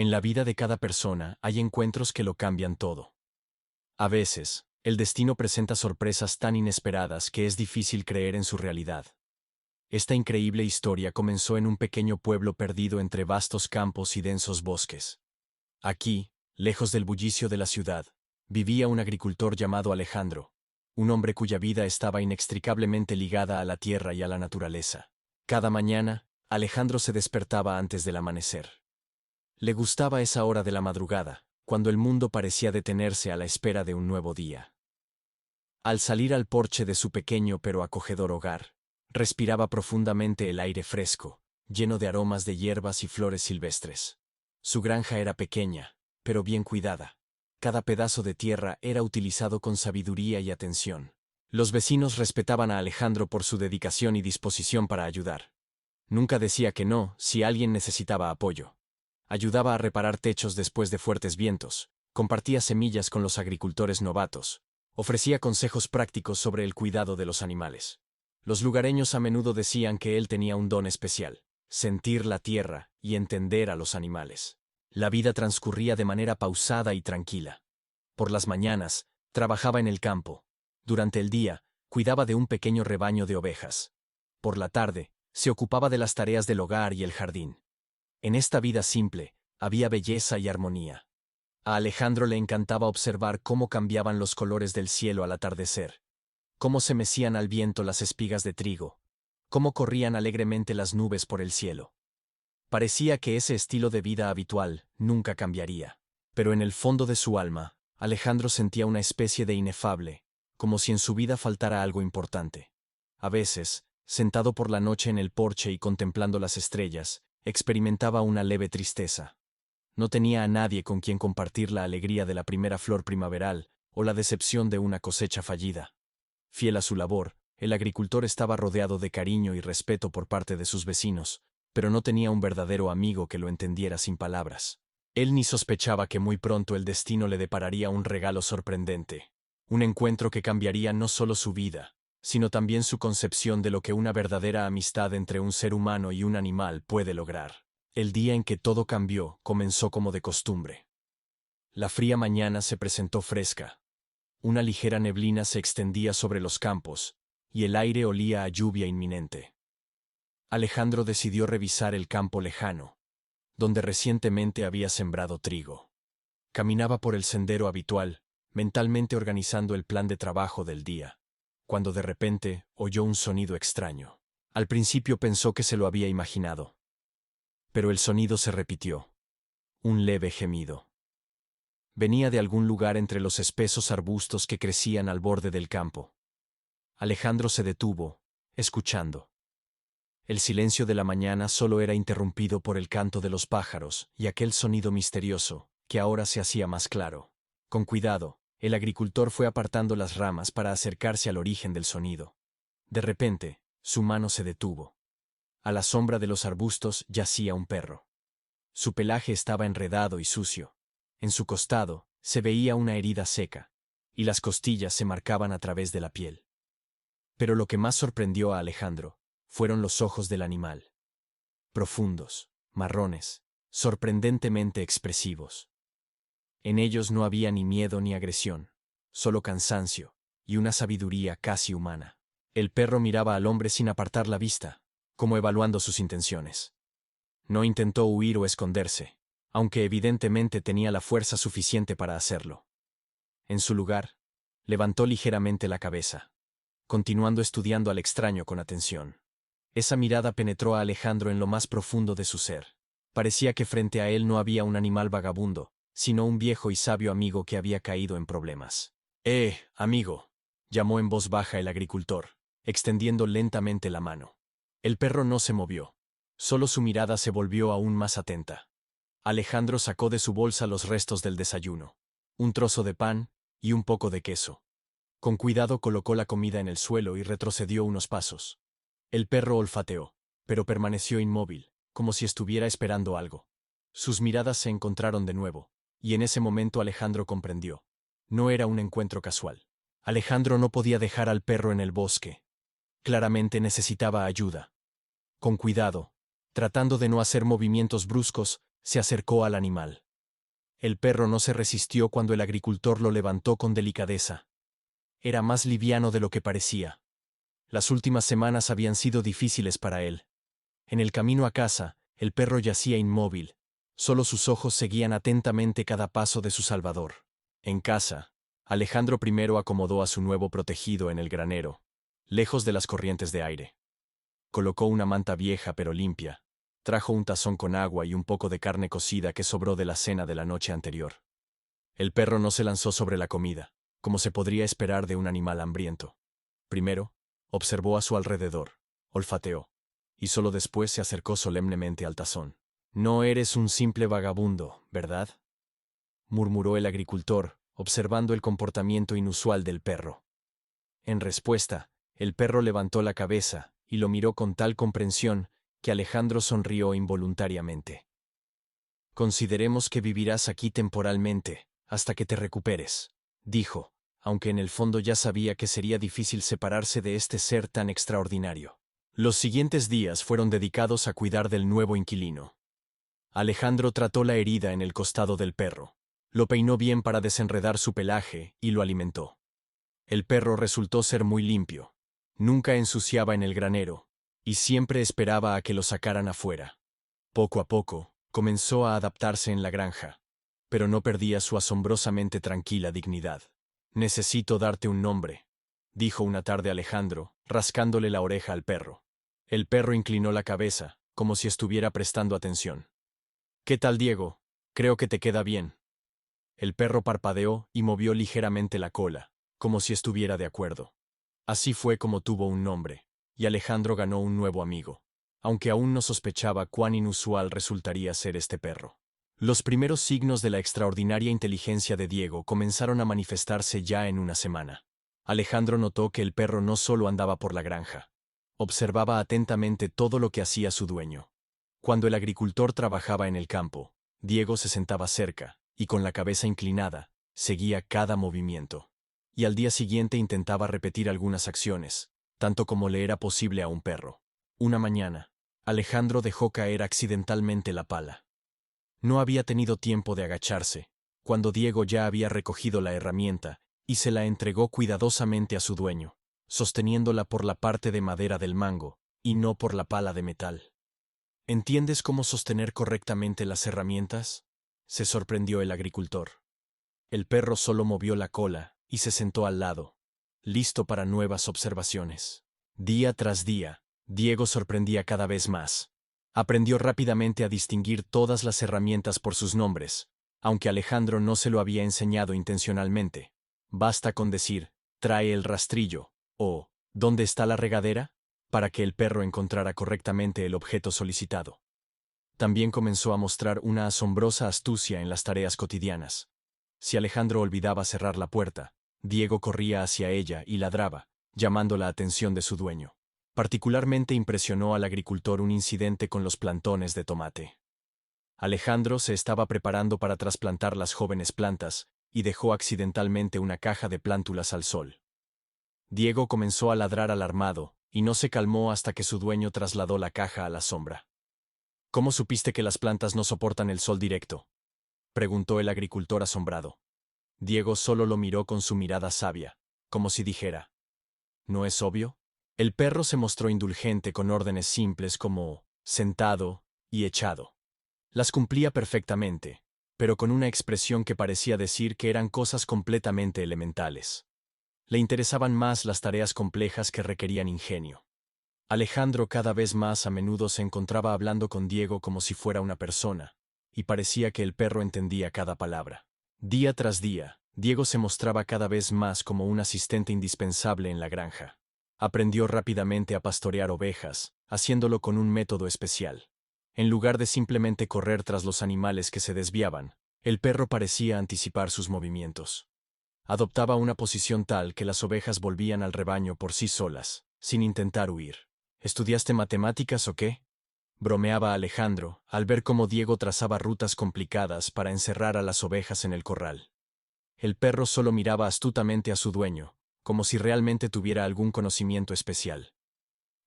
En la vida de cada persona hay encuentros que lo cambian todo. A veces, el destino presenta sorpresas tan inesperadas que es difícil creer en su realidad. Esta increíble historia comenzó en un pequeño pueblo perdido entre vastos campos y densos bosques. Aquí, lejos del bullicio de la ciudad, vivía un agricultor llamado Alejandro, un hombre cuya vida estaba inextricablemente ligada a la tierra y a la naturaleza. Cada mañana, Alejandro se despertaba antes del amanecer. Le gustaba esa hora de la madrugada, cuando el mundo parecía detenerse a la espera de un nuevo día. Al salir al porche de su pequeño pero acogedor hogar, respiraba profundamente el aire fresco, lleno de aromas de hierbas y flores silvestres. Su granja era pequeña, pero bien cuidada. Cada pedazo de tierra era utilizado con sabiduría y atención. Los vecinos respetaban a Alejandro por su dedicación y disposición para ayudar. Nunca decía que no si alguien necesitaba apoyo. Ayudaba a reparar techos después de fuertes vientos, compartía semillas con los agricultores novatos, ofrecía consejos prácticos sobre el cuidado de los animales. Los lugareños a menudo decían que él tenía un don especial: sentir la tierra y entender a los animales. La vida transcurría de manera pausada y tranquila. Por las mañanas, trabajaba en el campo. Durante el día, cuidaba de un pequeño rebaño de ovejas. Por la tarde, se ocupaba de las tareas del hogar y el jardín. En esta vida simple, había belleza y armonía. A Alejandro le encantaba observar cómo cambiaban los colores del cielo al atardecer, cómo se mecían al viento las espigas de trigo, cómo corrían alegremente las nubes por el cielo. Parecía que ese estilo de vida habitual nunca cambiaría. Pero en el fondo de su alma, Alejandro sentía una especie de inefable, como si en su vida faltara algo importante. A veces, sentado por la noche en el porche y contemplando las estrellas, experimentaba una leve tristeza. No tenía a nadie con quien compartir la alegría de la primera flor primaveral o la decepción de una cosecha fallida. Fiel a su labor, el agricultor estaba rodeado de cariño y respeto por parte de sus vecinos, pero no tenía un verdadero amigo que lo entendiera sin palabras. Él ni sospechaba que muy pronto el destino le depararía un regalo sorprendente, un encuentro que cambiaría no solo su vida, sino también su concepción de lo que una verdadera amistad entre un ser humano y un animal puede lograr. El día en que todo cambió comenzó como de costumbre. La fría mañana se presentó fresca. Una ligera neblina se extendía sobre los campos, y el aire olía a lluvia inminente. Alejandro decidió revisar el campo lejano, donde recientemente había sembrado trigo. Caminaba por el sendero habitual, mentalmente organizando el plan de trabajo del día, cuando de repente oyó un sonido extraño. Al principio pensó que se lo había imaginado. Pero el sonido se repitió. Un leve gemido. Venía de algún lugar entre los espesos arbustos que crecían al borde del campo. Alejandro se detuvo, escuchando. El silencio de la mañana solo era interrumpido por el canto de los pájaros y aquel sonido misterioso, que ahora se hacía más claro. Con cuidado, el agricultor fue apartando las ramas para acercarse al origen del sonido. De repente, su mano se detuvo. A la sombra de los arbustos yacía un perro. Su pelaje estaba enredado y sucio. En su costado se veía una herida seca, y las costillas se marcaban a través de la piel. Pero lo que más sorprendió a Alejandro fueron los ojos del animal. Profundos, marrones, sorprendentemente expresivos. En ellos no había ni miedo ni agresión, solo cansancio y una sabiduría casi humana. El perro miraba al hombre sin apartar la vista, como evaluando sus intenciones. No intentó huir o esconderse, aunque evidentemente tenía la fuerza suficiente para hacerlo. En su lugar, levantó ligeramente la cabeza, continuando estudiando al extraño con atención. Esa mirada penetró a Alejandro en lo más profundo de su ser. Parecía que frente a él no había un animal vagabundo, sino un viejo y sabio amigo que había caído en problemas. Amigo», llamó en voz baja el agricultor, extendiendo lentamente la mano. El perro no se movió. Solo su mirada se volvió aún más atenta. Alejandro sacó de su bolsa los restos del desayuno, un trozo de pan y un poco de queso. Con cuidado colocó la comida en el suelo y retrocedió unos pasos. El perro olfateó, pero permaneció inmóvil, como si estuviera esperando algo. Sus miradas se encontraron de nuevo, y en ese momento Alejandro comprendió. No era un encuentro casual. Alejandro no podía dejar al perro en el bosque. Claramente necesitaba ayuda. Con cuidado, tratando de no hacer movimientos bruscos, Se acercó al animal. El perro no se resistió cuando el agricultor lo levantó con delicadeza. Era más liviano de lo que parecía. Las últimas semanas habían sido difíciles para él. En el camino a casa, el perro yacía inmóvil. Solo sus ojos seguían atentamente cada paso de su salvador. En casa, Alejandro primero acomodó a su nuevo protegido en el granero, lejos de las corrientes de aire. Colocó una manta vieja pero limpia. Trajo un tazón con agua y un poco de carne cocida que sobró de la cena de la noche anterior. El perro no se lanzó sobre la comida, como se podría esperar de un animal hambriento. Primero, observó a su alrededor, olfateó, y solo después se acercó solemnemente al tazón. «No eres un simple vagabundo, ¿verdad?», murmuró el agricultor, observando el comportamiento inusual del perro. En respuesta, el perro levantó la cabeza y lo miró con tal comprensión que Alejandro sonrió involuntariamente. «Consideremos que vivirás aquí temporalmente, hasta que te recuperes», dijo, aunque en el fondo ya sabía que sería difícil separarse de este ser tan extraordinario. Los siguientes días fueron dedicados a cuidar del nuevo inquilino. Alejandro trató la herida en el costado del perro. Lo peinó bien para desenredar su pelaje y lo alimentó. El perro resultó ser muy limpio. Nunca ensuciaba en el granero, y siempre esperaba a que lo sacaran afuera. Poco a poco, comenzó a adaptarse en la granja, pero no perdía su asombrosamente tranquila dignidad. «Necesito darte un nombre», dijo una tarde Alejandro, rascándole la oreja al perro. El perro inclinó la cabeza, como si estuviera prestando atención. «¿Qué tal, Diego? Creo que te queda bien». El perro parpadeó y movió ligeramente la cola, como si estuviera de acuerdo. Así fue como tuvo un nombre, y Alejandro ganó un nuevo amigo, aunque aún no sospechaba cuán inusual resultaría ser este perro. Los primeros signos de la extraordinaria inteligencia de Diego comenzaron a manifestarse ya en una semana. Alejandro notó que el perro no solo andaba por la granja, observaba atentamente todo lo que hacía su dueño. Cuando el agricultor trabajaba en el campo, Diego se sentaba cerca, y con la cabeza inclinada, seguía cada movimiento. Y al día siguiente intentaba repetir algunas acciones, tanto como le era posible a un perro. Una mañana, Alejandro dejó caer accidentalmente la pala. No había tenido tiempo de agacharse, cuando Diego ya había recogido la herramienta y se la entregó cuidadosamente a su dueño, sosteniéndola por la parte de madera del mango, y no por la pala de metal. «¿Entiendes cómo sostener correctamente las herramientas?», se sorprendió el agricultor. El perro solo movió la cola y se sentó al lado, listo para nuevas observaciones. Día tras día, Diego sorprendía cada vez más. Aprendió rápidamente a distinguir todas las herramientas por sus nombres, aunque Alejandro no se lo había enseñado intencionalmente. Basta con decir, «trae el rastrillo», o «¿dónde está la regadera?», para que el perro encontrara correctamente el objeto solicitado. También comenzó a mostrar una asombrosa astucia en las tareas cotidianas. Si Alejandro olvidaba cerrar la puerta, Diego corría hacia ella y ladraba, llamando la atención de su dueño. Particularmente impresionó al agricultor un incidente con los plantones de tomate. Alejandro se estaba preparando para trasplantar las jóvenes plantas y dejó accidentalmente una caja de plántulas al sol. Diego comenzó a ladrar alarmado y no se calmó hasta que su dueño trasladó la caja a la sombra. «¿Cómo supiste que las plantas no soportan el sol directo?», preguntó el agricultor asombrado. Diego solo lo miró con su mirada sabia, como si dijera, «¿No es obvio?». El perro se mostró indulgente con órdenes simples como sentado y echado. Las cumplía perfectamente, pero con una expresión que parecía decir que eran cosas completamente elementales. Le interesaban más las tareas complejas que requerían ingenio. Alejandro cada vez más a menudo se encontraba hablando con Diego como si fuera una persona, y parecía que el perro entendía cada palabra. Día tras día, Diego se mostraba cada vez más como un asistente indispensable en la granja. Aprendió rápidamente a pastorear ovejas, haciéndolo con un método especial. En lugar de simplemente correr tras los animales que se desviaban, el perro parecía anticipar sus movimientos. Adoptaba una posición tal que las ovejas volvían al rebaño por sí solas, sin intentar huir. «¿Estudiaste matemáticas o qué?», bromeaba Alejandro, al ver cómo Diego trazaba rutas complicadas para encerrar a las ovejas en el corral. El perro solo miraba astutamente a su dueño, como si realmente tuviera algún conocimiento especial.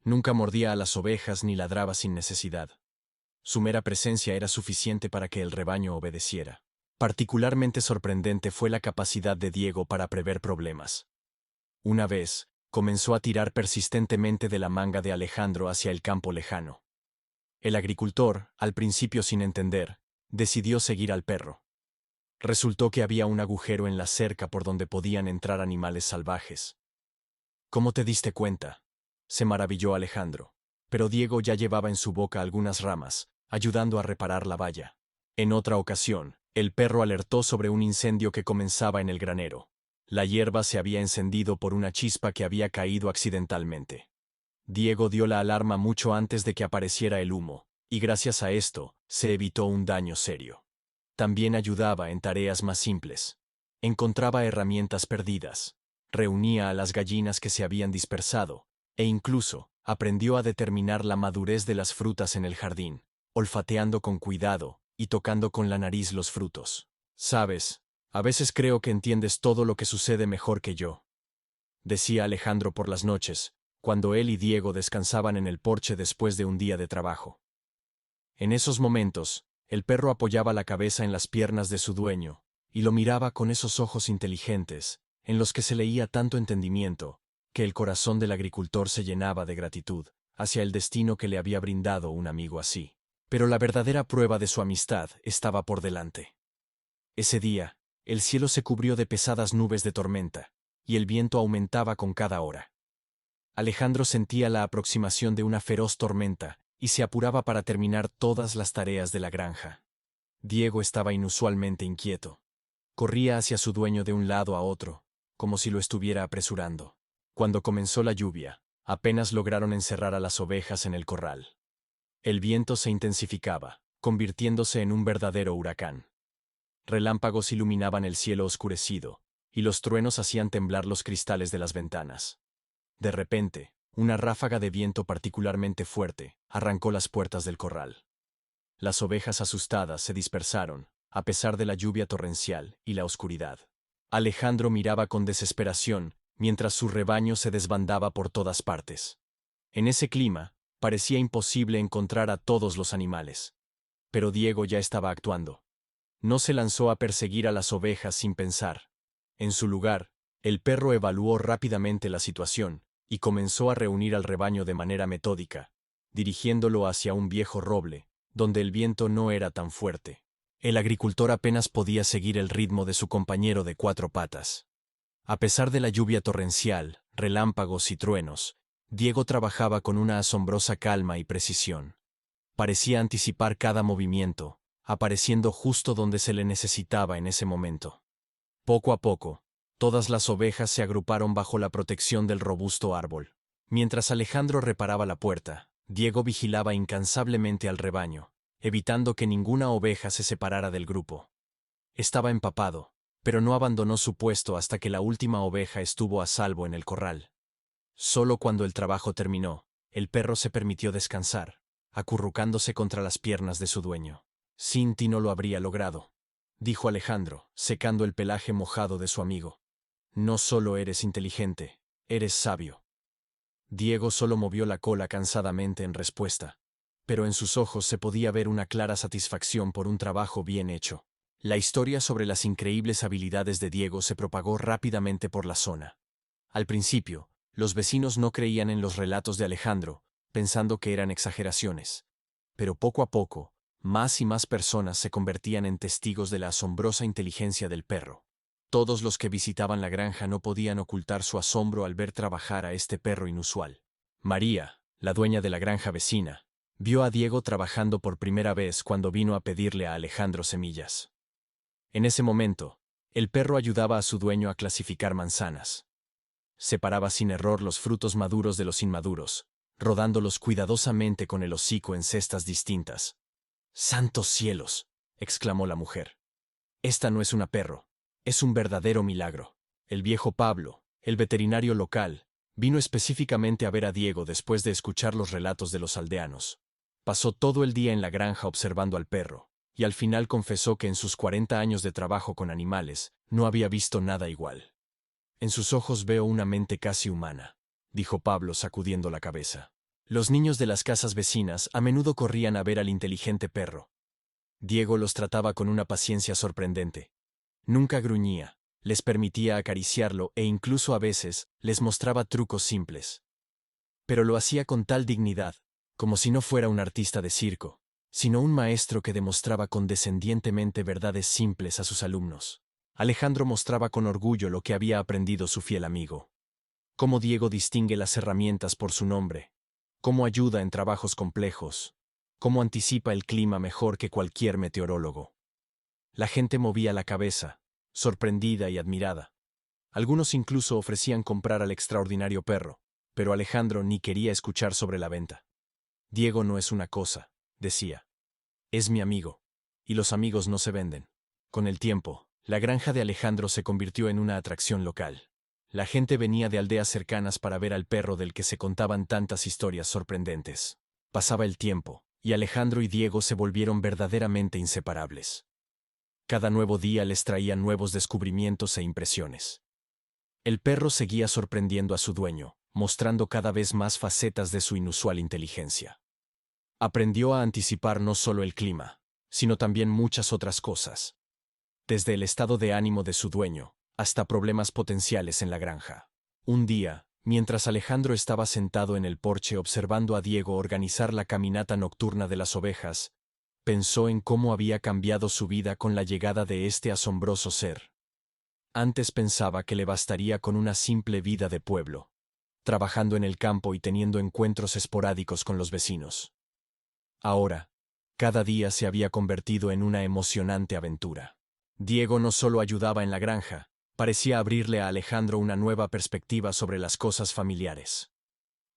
Nunca mordía a las ovejas ni ladraba sin necesidad. Su mera presencia era suficiente para que el rebaño obedeciera. Particularmente sorprendente fue la capacidad de Diego para prever problemas. Una vez, comenzó a tirar persistentemente de la manga de Alejandro hacia el campo lejano. El agricultor, al principio sin entender, decidió seguir al perro. Resultó que había un agujero en la cerca por donde podían entrar animales salvajes. ¿Cómo te diste cuenta?, se maravilló Alejandro. Pero Diego ya llevaba en su boca algunas ramas, ayudando a reparar la valla. En otra ocasión, el perro alertó sobre un incendio que comenzaba en el granero. La hierba se había encendido por una chispa que había caído accidentalmente. Diego dio la alarma mucho antes de que apareciera el humo, y gracias a esto, se evitó un daño serio. También ayudaba en tareas más simples. Encontraba herramientas perdidas, reunía a las gallinas que se habían dispersado, e incluso aprendió a determinar la madurez de las frutas en el jardín, olfateando con cuidado y tocando con la nariz los frutos. Sabes, a veces creo que entiendes todo lo que sucede mejor que yo, decía Alejandro por las noches, cuando él y Diego descansaban en el porche después de un día de trabajo. En esos momentos, el perro apoyaba la cabeza en las piernas de su dueño, y lo miraba con esos ojos inteligentes, en los que se leía tanto entendimiento, que el corazón del agricultor se llenaba de gratitud hacia el destino que le había brindado un amigo así. Pero la verdadera prueba de su amistad estaba por delante. Ese día, el cielo se cubrió de pesadas nubes de tormenta, y el viento aumentaba con cada hora. Alejandro sentía la aproximación de una feroz tormenta, y se apuraba para terminar todas las tareas de la granja. Diego estaba inusualmente inquieto. Corría hacia su dueño de un lado a otro, como si lo estuviera apresurando. Cuando comenzó la lluvia, apenas lograron encerrar a las ovejas en el corral. El viento se intensificaba, convirtiéndose en un verdadero huracán. Relámpagos iluminaban el cielo oscurecido, y los truenos hacían temblar los cristales de las ventanas. De repente, una ráfaga de viento particularmente fuerte arrancó las puertas del corral. Las ovejas asustadas se dispersaron, a pesar de la lluvia torrencial y la oscuridad. Alejandro miraba con desesperación mientras su rebaño se desbandaba por todas partes. En ese clima, parecía imposible encontrar a todos los animales. Pero Diego ya estaba actuando. No se lanzó a perseguir a las ovejas sin pensar. En su lugar, el perro evaluó rápidamente la situación y comenzó a reunir al rebaño de manera metódica, dirigiéndolo hacia un viejo roble, donde el viento no era tan fuerte. El agricultor apenas podía seguir el ritmo de su compañero de cuatro patas. A pesar de la lluvia torrencial, relámpagos y truenos, Diego trabajaba con una asombrosa calma y precisión. Parecía anticipar cada movimiento, apareciendo justo donde se le necesitaba en ese momento. Poco a poco, todas las ovejas se agruparon bajo la protección del robusto árbol. Mientras Alejandro reparaba la puerta, Diego vigilaba incansablemente al rebaño, evitando que ninguna oveja se separara del grupo. Estaba empapado, pero no abandonó su puesto hasta que la última oveja estuvo a salvo en el corral. Solo cuando el trabajo terminó, el perro se permitió descansar, acurrucándose contra las piernas de su dueño. Sin ti no lo habría logrado, dijo Alejandro, secando el pelaje mojado de su amigo. No solo eres inteligente, eres sabio. Diego solo movió la cola cansadamente en respuesta, pero en sus ojos se podía ver una clara satisfacción por un trabajo bien hecho. La historia sobre las increíbles habilidades de Diego se propagó rápidamente por la zona. Al principio, los vecinos no creían en los relatos de Alejandro, pensando que eran exageraciones. Pero poco a poco, más y más personas se convertían en testigos de la asombrosa inteligencia del perro. Todos los que visitaban la granja no podían ocultar su asombro al ver trabajar a este perro inusual. María, la dueña de la granja vecina, vio a Diego trabajando por primera vez cuando vino a pedirle a Alejandro semillas. En ese momento, el perro ayudaba a su dueño a clasificar manzanas. Separaba sin error los frutos maduros de los inmaduros, rodándolos cuidadosamente con el hocico en cestas distintas. ¡Santos cielos!, exclamó la mujer. Esta no es una perro, es un verdadero milagro. El viejo Pablo, el veterinario local, vino específicamente a ver a Diego después de escuchar los relatos de los aldeanos. Pasó todo el día en la granja observando al perro, y al final confesó que en sus 40 años de trabajo con animales no había visto nada igual. En sus ojos veo una mente casi humana, dijo Pablo sacudiendo la cabeza. Los niños de las casas vecinas a menudo corrían a ver al inteligente perro. Diego los trataba con una paciencia sorprendente. Nunca gruñía, les permitía acariciarlo e incluso a veces les mostraba trucos simples. Pero lo hacía con tal dignidad, como si no fuera un artista de circo, sino un maestro que demostraba condescendientemente verdades simples a sus alumnos. Alejandro mostraba con orgullo lo que había aprendido su fiel amigo. Cómo Diego distingue las herramientas por su nombre, cómo ayuda en trabajos complejos, cómo anticipa el clima mejor que cualquier meteorólogo. La gente movía la cabeza, sorprendida y admirada. Algunos incluso ofrecían comprar al extraordinario perro, pero Alejandro ni quería escuchar sobre la venta. Diego no es una cosa, decía. Es mi amigo. Y los amigos no se venden. Con el tiempo, la granja de Alejandro se convirtió en una atracción local. La gente venía de aldeas cercanas para ver al perro del que se contaban tantas historias sorprendentes. Pasaba el tiempo, y Alejandro y Diego se volvieron verdaderamente inseparables. Cada nuevo día les traía nuevos descubrimientos e impresiones. El perro seguía sorprendiendo a su dueño, mostrando cada vez más facetas de su inusual inteligencia. Aprendió a anticipar no solo el clima, sino también muchas otras cosas. Desde el estado de ánimo de su dueño, hasta problemas potenciales en la granja. Un día, mientras Alejandro estaba sentado en el porche observando a Diego organizar la caminata nocturna de las ovejas, pensó en cómo había cambiado su vida con la llegada de este asombroso ser. Antes pensaba que le bastaría con una simple vida de pueblo, trabajando en el campo y teniendo encuentros esporádicos con los vecinos. Ahora, cada día se había convertido en una emocionante aventura. Diego no solo ayudaba en la granja, parecía abrirle a Alejandro una nueva perspectiva sobre las cosas familiares.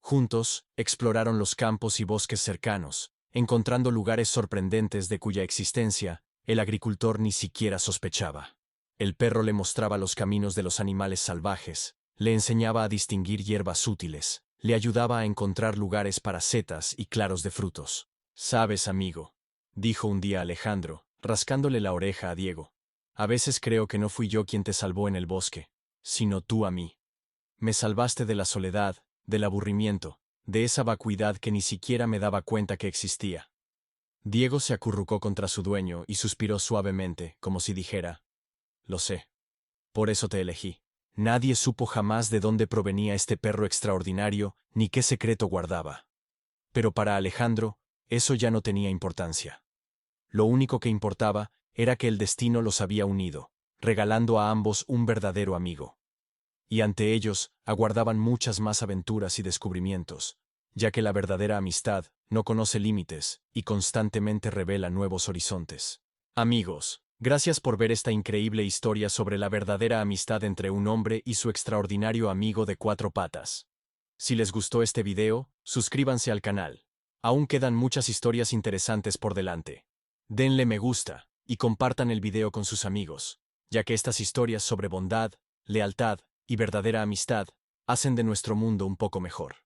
Juntos, exploraron los campos y bosques cercanos, encontrando lugares sorprendentes de cuya existencia el agricultor ni siquiera sospechaba. El perro le mostraba los caminos de los animales salvajes, le enseñaba a distinguir hierbas útiles, le ayudaba a encontrar lugares para setas y claros de frutos. «Sabes, amigo», dijo un día Alejandro, rascándole la oreja a Diego, «a veces creo que no fui yo quien te salvó en el bosque, sino tú a mí. Me salvaste de la soledad, del aburrimiento, de esa vacuidad que ni siquiera me daba cuenta que existía». Diego se acurrucó contra su dueño y suspiró suavemente, como si dijera, «Lo sé. Por eso te elegí». Nadie supo jamás de dónde provenía este perro extraordinario ni qué secreto guardaba. Pero para Alejandro, eso ya no tenía importancia. Lo único que importaba era que el destino los había unido, regalando a ambos un verdadero amigo. Y ante ellos aguardaban muchas más aventuras y descubrimientos, ya que la verdadera amistad no conoce límites y constantemente revela nuevos horizontes. Amigos, gracias por ver esta increíble historia sobre la verdadera amistad entre un hombre y su extraordinario amigo de cuatro patas. Si les gustó este video, suscríbanse al canal. Aún quedan muchas historias interesantes por delante. Denle me gusta y compartan el video con sus amigos, ya que estas historias sobre bondad, lealtad y verdadera amistad hacen de nuestro mundo un poco mejor.